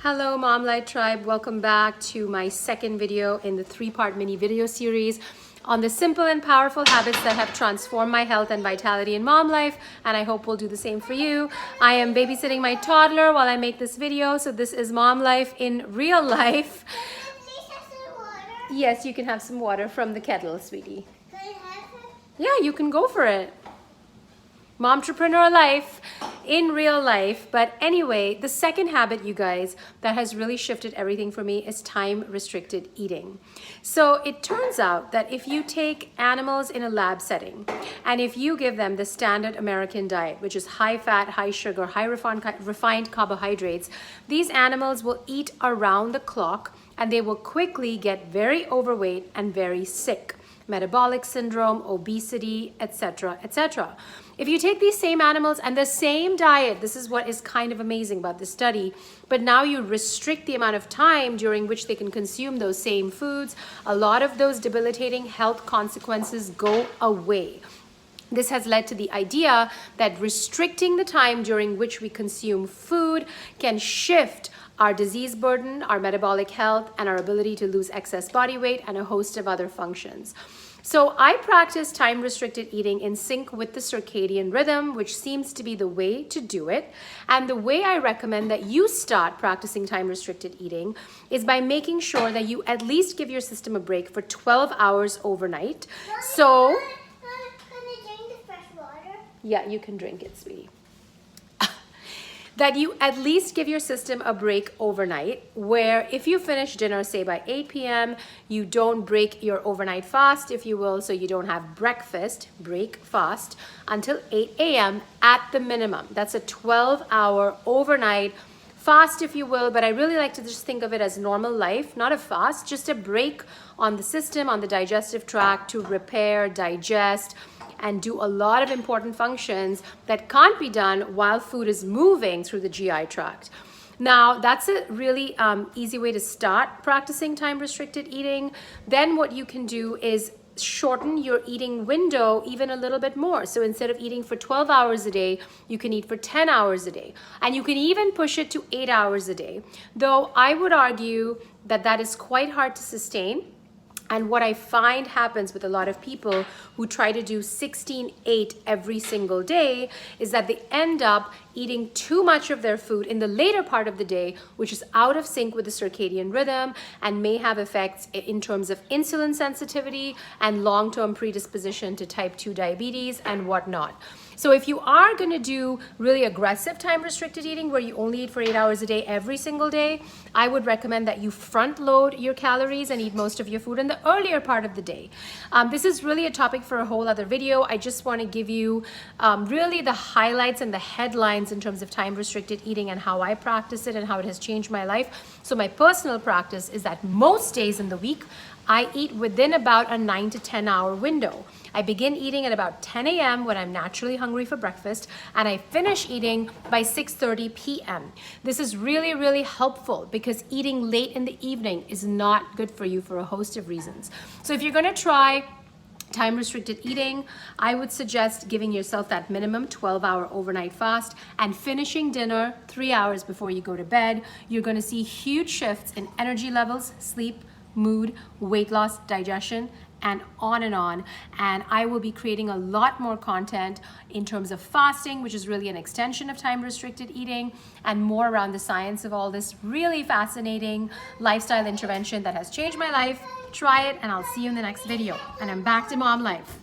Hello Mom Light Tribe, welcome back to my second video in the three-part mini video series on the simple and powerful habits that have transformed my health and vitality in mom life, and I hope will do the same for you. I am babysitting my toddler while I make this video, so this is mom life in real life. Yes, you can have some water from the kettle, sweetie. Can I have it? Yeah, you can go for it. Momtrepreneur life in real life. But anyway, the second habit, you guys, that has really shifted everything for me is time restricted eating. So it turns out that if you take animals in a lab setting and if you give them the standard American diet, which is high fat, high sugar, high refined carbohydrates, these animals will eat around the clock and they will quickly get very overweight and very sick. Metabolic syndrome, obesity, etc., etc. If you take these same animals and the same diet, this is what is kind of amazing about this study, but now you restrict the amount of time during which they can consume those same foods, a lot of those debilitating health consequences go away. This has led to the idea that restricting the time during which we consume food can shift our disease burden, our metabolic health, and our ability to lose excess body weight and a host of other functions. So I practice time-restricted eating in sync with the circadian rhythm, which seems to be the way to do it. And the way I recommend that you start practicing time-restricted eating is by making sure that you at least give your system a break for 12 hours overnight. So, Can I drink the fresh water? yeah, you can drink it, sweetie. That you at least give your system a break overnight, where if you finish dinner, say by 8 p.m., you don't break your overnight fast, if you will, so you don't have break fast, until 8 a.m. at the minimum. That's a 12-hour overnight fast, if you will, but I really like to just think of it as normal life, not a fast, just a break on the system, on the digestive tract to repair, digest, and do a lot of important functions that can't be done while food is moving through the GI tract. Now, that's a really easy way to start practicing time-restricted eating. Then what you can do is shorten your eating window even a little bit more. So instead of eating for 12 hours a day, you can eat for 10 hours a day. And you can even push it to 8 hours a day. Though I would argue that that is quite hard to sustain. And what I find happens with a lot of people who try to do 16-8 every single day is that they end up eating too much of their food in the later part of the day, which is out of sync with the circadian rhythm and may have effects in terms of insulin sensitivity and long-term predisposition to type 2 diabetes and whatnot. So if you are going to do really aggressive time-restricted eating where you only eat for 8 hours a day every single day, I would recommend that you front load your calories and eat most of your food in the earlier part of the day. This is really a topic for a whole other video. I just want to give you really the highlights and the headlines in terms of time-restricted eating and how I practice it and how it has changed my life. So my personal practice is that most days in the week, I eat within about a 9 to 10 hour window. I begin eating at about 10 a.m. when I'm naturally hungry for breakfast, and I finish eating by 6:30 p.m. This is really, really helpful because eating late in the evening is not good for you for a host of reasons. So if you're going to try time-restricted eating, I would suggest giving yourself that minimum 12-hour overnight fast and finishing dinner 3 hours before you go to bed. You're going to see huge shifts in energy levels, sleep, mood, weight loss, digestion, and on. And I will be creating a lot more content in terms of fasting, which is really an extension of time-restricted eating, and more around the science of all this really fascinating lifestyle intervention that has changed my life. Try it, and I'll see you in the next video. And I'm back to mom life.